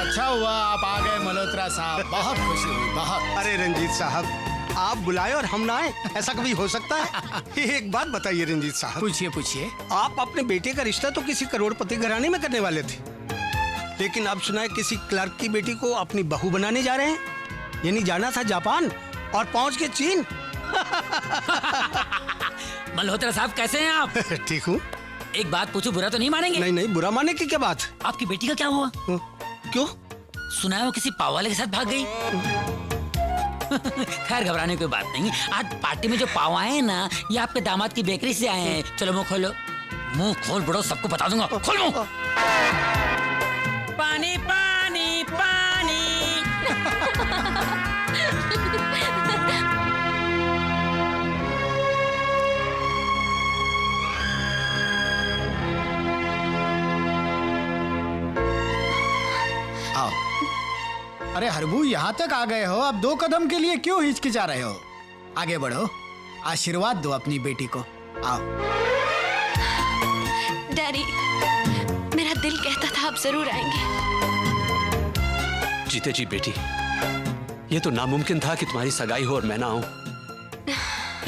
अच्छा हुआ आप आ गए मल्होत्रा साहब, बहुत खुशी हुई, बहुत। अरे रंजीत साहब, आप बुलाए और हम ना आए, ऐसा कभी हो सकता है? एक बात बताइए रंजीत साहब। पूछिए पूछिए। आप अपने बेटे का रिश्ता तो किसी करोड़पति घराने में करने वाले थे, लेकिन अब सुना है किसी क्लर्क की बेटी को अपनी बहू बनाने जा रहे हैं। यानी जाना था जापान और पहुंच के चीन। मल्होत्रा साहब कैसे हैं आप? ठीक हूँ। एक बात पूछूं, बुरा तो नहीं मानेंगे? नहीं नहीं, बुरा माने की क्या बात? आपकी बेटी का क्या हुआ? क्यों? सुना है वो किसी पाव वाले के साथ भाग गई। खैर घबराने की बात नहीं। आज पार्टी में जो पाव आए हैं ना, ये आपके दामाद की बेकरी से आए हैं। चलो मुंह खोलो, मुंह खोल बड़ो, सबको बता दूंगा। खोल मुंह। पानी पानी पानी। आओ। अरे हरबू, यहाँ तक आ गए हो, अब 2 कदम के लिए क्यों हिचकिचा रहे हो? आगे बढ़ो, आशीर्वाद दो अपनी बेटी को। आओ। डैडी, मेरा दिल कहता था आप जरूर आएंगे। जीते जी बेटी, ये तो नामुमकिन था कि तुम्हारी सगाई हो और मैं ना आऊं।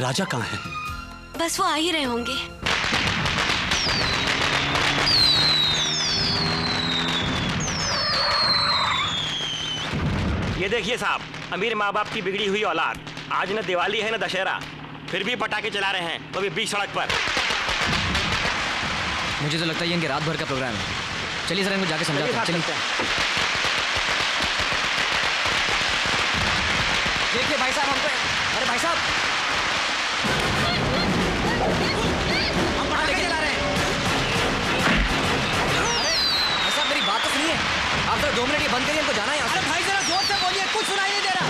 राजा कहाँ है? बस वो आ ही रहे होंगे। ये देखिए साहब, अमीर माँ बाप की बिगड़ी हुई औलाद, आज न दिवाली है न दशहरा, फिर भी पटाखे चला रहे हैं, तो भी बीच सड़क पर। मुझे तो लगता है ये इनके रात भर का प्रोग्राम है। चलिए सर, इनको जाके समझाते हैं। चलिए। देखिए भाई साहब, हमको, अरे भाई साहब, हम पटाखे चला रहे हैं। अरे भाई साहब, मेरी बात तो सुनिए। आप जरा 2 मिनट ये बंद करिए, इनको जाना है यहाँ से। अरे भाई जरा जोर से बोलिए, कुछ सुनाई नहीं दे रहा।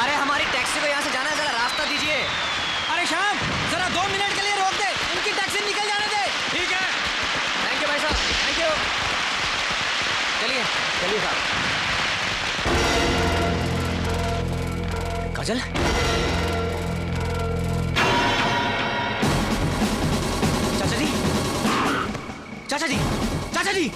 अरे हमारी टैक्सी को यहाँ से जाना है, जरा रास्ता दीजिए। अरे श्याम, जरा 2 मिनट के लिए रोक दे, इनकी टैक्सी निकल जाने दे। ठीक है। थैंक यू भाई साहब, थैंक यू। चलिए चलिए साहब। काजल, चाचा जी, चाचा जी, चाचा जी।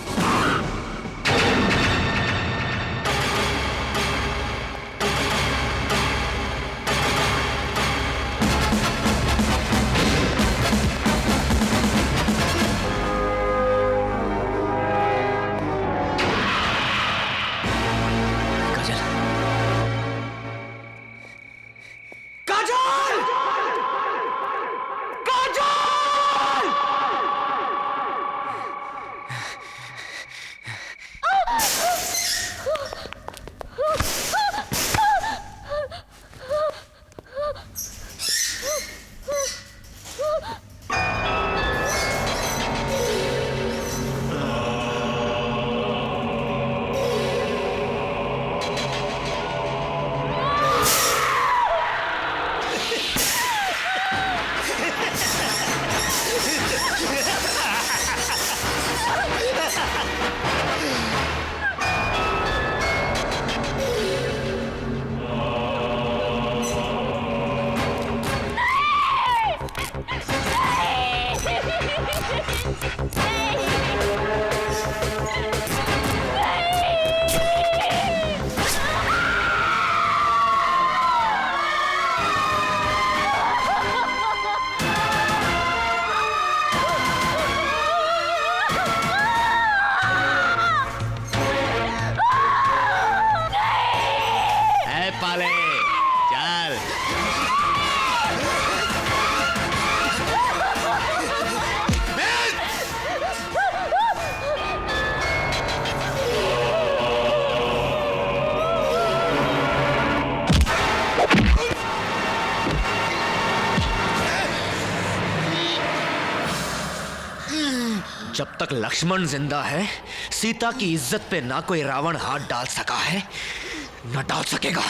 पाले चल। जब तक लक्ष्मण जिंदा है, सीता की इज्जत पे ना कोई रावण हाथ डाल सका है, न डाल सकेगा।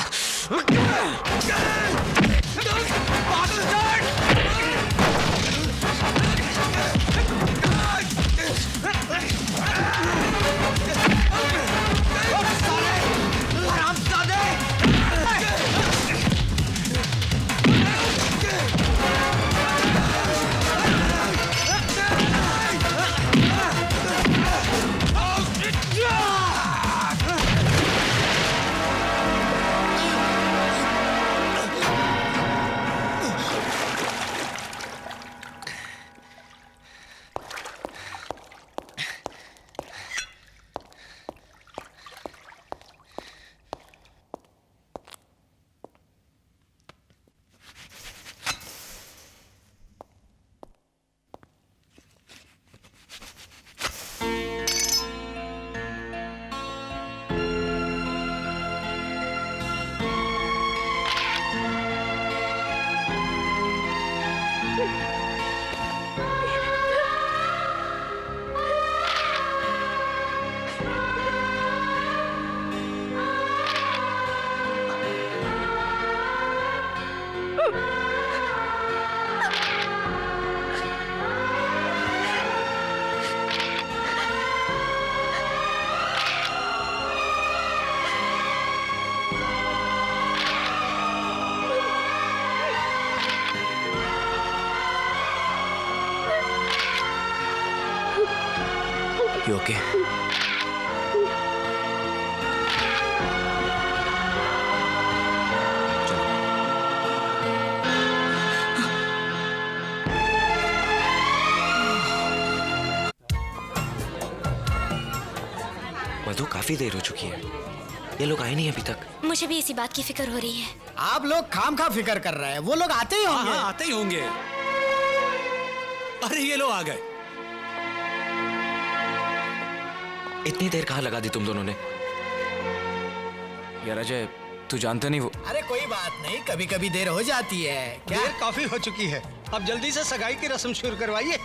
You okay? मधु, काफी देर हो चुकी है, ये लोग आए नहीं अभी तक। मुझे भी इसी बात की फिक्र हो रही है। आप लोग खामखा फिक्र कर रहे हैं, वो लोग आते ही होंगे। हाँ, आते ही होंगे। अरे ये लोग आ गए। इतनी देर कहाँ लगा दी तुम दोनों ने? यार अजय, तू जानता नहीं वो। अरे कोई बात नहीं, कभी कभी देर हो जाती है। क्या देर काफी हो चुकी है, अब जल्दी से सगाई की रस्म शुरू करवाइए।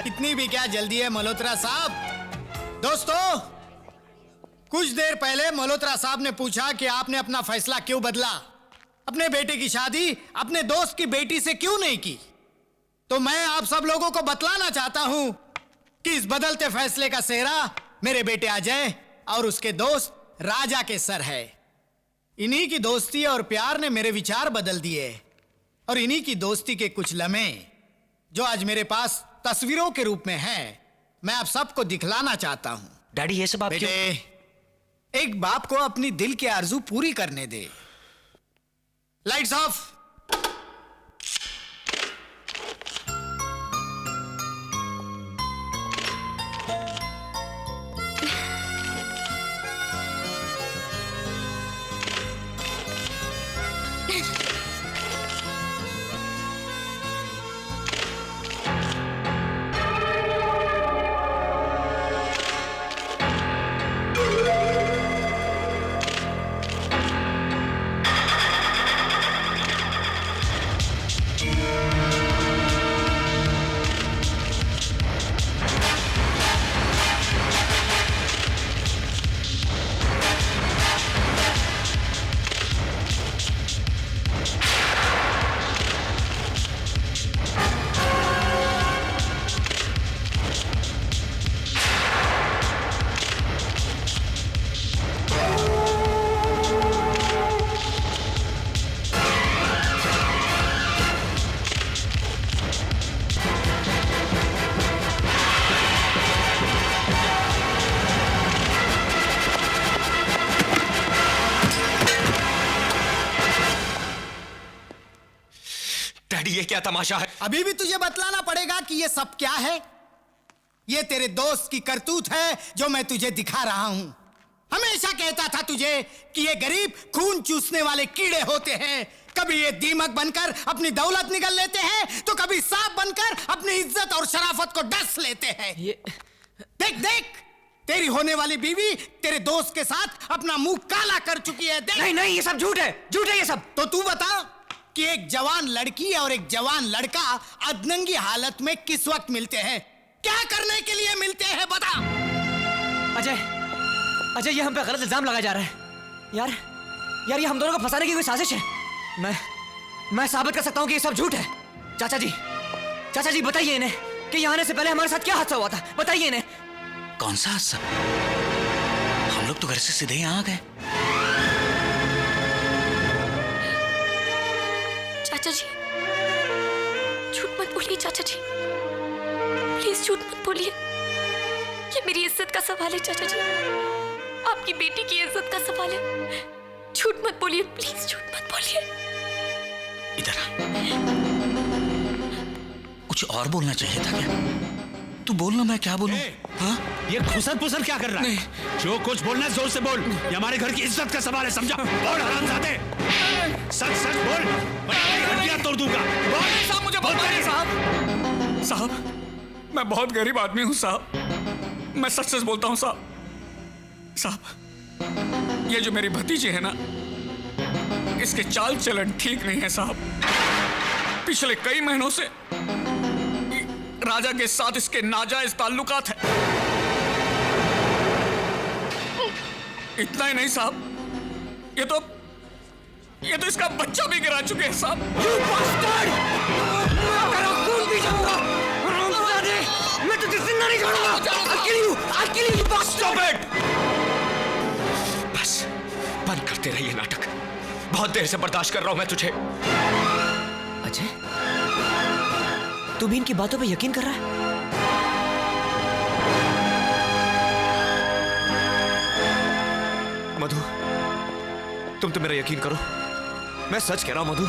इतनी भी क्या जल्दी है मल्होत्रा साहब? दोस्तों, कुछ देर पहले मल्होत्रा साहब ने पूछा कि आपने अपना फैसला क्यों बदला, अपने बेटे की शादी अपने दोस्त की बेटी से क्यों नहीं की। तो मैं आप सब लोगों को बतलाना चाहता हूं कि इस बदलते फैसले का सेहरा मेरे बेटे अजय और उसके दोस्त राजा के सर है। इन्हीं की दोस्ती और प्यार ने मेरे विचार बदल दिए, और इन्हीं की दोस्ती के कुछ लम्हे जो आज मेरे पास तस्वीरों के रूप में हैं, मैं आप सबको दिखलाना चाहता हूं। डैडी, ये सब आप क्यों? बेटे, एक बाप को अपनी दिल की आरजू पूरी करने दे। Lights off. डैडी, ये क्या तमाशा है? अभी भी तुझे बतलाना पड़ेगा कि ये सब क्या है। ये तेरे दोस्त की करतूत है जो मैं तुझे दिखा रहा हूं। हमेशा कहता था तुझे कि ये गरीब खून चूसने वाले कीड़े होते हैं। कभी ये दीमक बनकर अपनी दौलत निगल लेते हैं, तो कभी सांप बनकर अपनी इज्जत और शराफत को डस लेते हैं। देख देख, तेरी होने वाली बीवी तेरे दोस्त के साथ अपना मुंह काला कर चुकी है। देख। नहीं नहीं, ये सब झूठ है, झूठ है ये सब। तो तू बता कि एक जवान लड़की और एक जवान लड़का अधनंगी हालत में किस वक्त मिलते हैं, क्या करने के लिए मिलते हैं, बता। अजय, अजय, ये हम पे गलत इल्जाम लगाया जा रहा है। यार ये हम दोनों को फंसाने की कोई साजिश है। मैं साबित कर सकता हूँ कि ये सब झूठ है। चाचा जी बताइए इन्हें कि यहाँ आने से पहले हमारे साथ क्या हादसा हुआ था, बताइए इन्हें। कौन सा हादसा? हम लोग तो घर से सीधे यहाँ आ गए। चाचा जी, झूठ मत बोलिए। चाचा जी, प्लीज झूठ मत बोलिए। ये मेरी इज्जत का सवाल है चाचा जी, आपकी बेटी की इज्जत का सवाल है। झूठ मत बोलिए, प्लीज झूठ मत बोलिए। इधर आ। कुछ और बोलना चाहिए था क्या? तू बोलना, मैं क्या बोलूं? हाँ? ये घुसर पुसर क्या कर रहा है? जो कुछ बोलना है जोर से बोल। ये हमारे घर की इज्जत का सवाल है, समझा? बोल हरामजादे, सच सच बोल, वरना हड्डियां तोड़ दूंगा। बोल। साहब, मुझे बताइए साहब, मैं बहुत गरीब आदमी हूँ साहब, मैं सच सच बोलता हूँ साहब, ये जो मेरी भतीजी है ना, इसके चाल चलन ठीक नहीं है साहब। पिछले कई महीनों से राजा के साथ इसके नाजायज ताल्लुकात है। इतना ही नहीं साहब, ये तो इसका बच्चा भी गिरा चुके हैं साहब। मैं तुझे जिंदा नहीं छोड़ूंगा। I'll kill you, bastard! Stop it! बस बंद करते रहिए नाटक। बहुत देर से बर्दाश्त कर रहा हूं मैं तुझे। अजय, तू भी इनकी बातों पे यकीन कर रहा है? मधु, तुम तो मेरा यकीन करो, मैं सच कह रहा हूं मधु।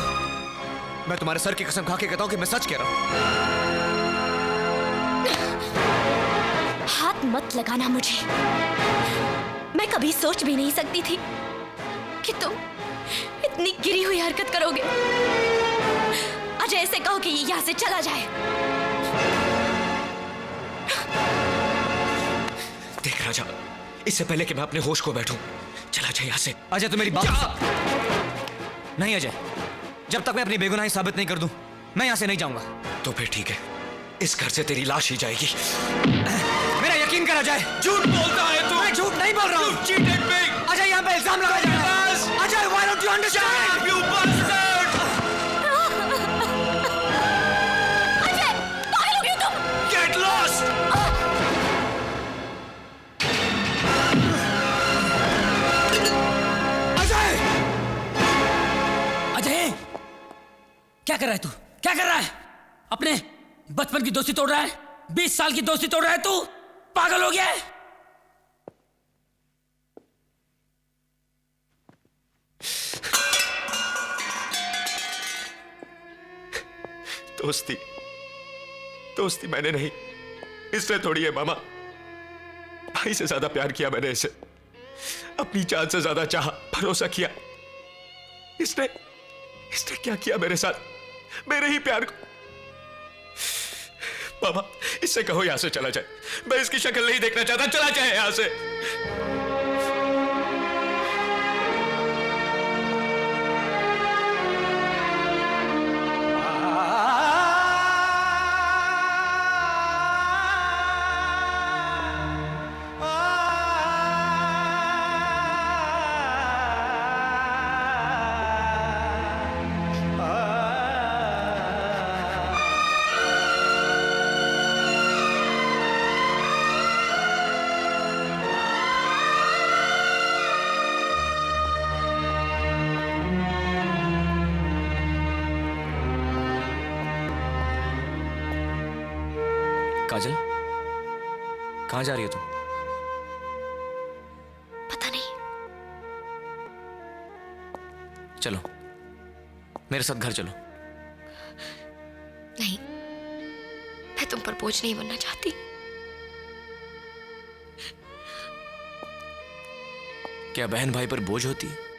मैं तुम्हारे सर की कसम खा के कहता हूं कि मैं सच कह रहा हूं। हाथ मत लगाना मुझे। मैं कभी सोच भी नहीं सकती थी कि तुम इतनी गिरी हुई हरकत करोगे। अजय से कहो कि ये यहाँ से चला जाए। देख राजा, इससे पहले कि मैं अपने होश को बैठूं, चला जाए यहाँ से। अजय तो मेरी बात नहीं। अजय, जब तक मैं अपनी बेगुनाही साबित नहीं कर दूं, मैं यहाँ से नहीं जाऊंगा। तो फिर ठीक है, इस घर से तेरी लाश ही जाएगी। मेरा यकीन कर अजय। झूठ बोलता है तू। मैं झूठ नहीं बोल रहा हूँ। अजय, यहाँ पे इल्जाम लगाया जा रहा है। Ajay, why don't you understand? You bastard! Ajay, पागल हो गए तुम? Get lost! अजय! अजय, क्या कर रहा है तू? क्या कर रहा है? अपने बचपन की दोस्ती तोड़ रहा है? 20 साल की दोस्ती तोड़ रहा है तू? पागल हो गया है? दोस्ती मैंने नहीं, इसने थोड़ी है मामा। भाई से ज्यादा प्यार किया मैंने इसे, अपनी जान से ज्यादा चाहा, भरोसा किया। इसने क्या किया मेरे साथ, मेरे ही प्यार को। मामा, इससे कहो यहां से चला जाए। मैं इसकी शक्ल नहीं देखना चाहता, चला जाए यहां से। काजल, कहां जा रही हो तुम? पता नहीं। चलो, मेरे साथ घर चलो। नहीं, मैं तुम पर बोझ नहीं बनना चाहती। क्या बहन भाई पर बोझ होती है?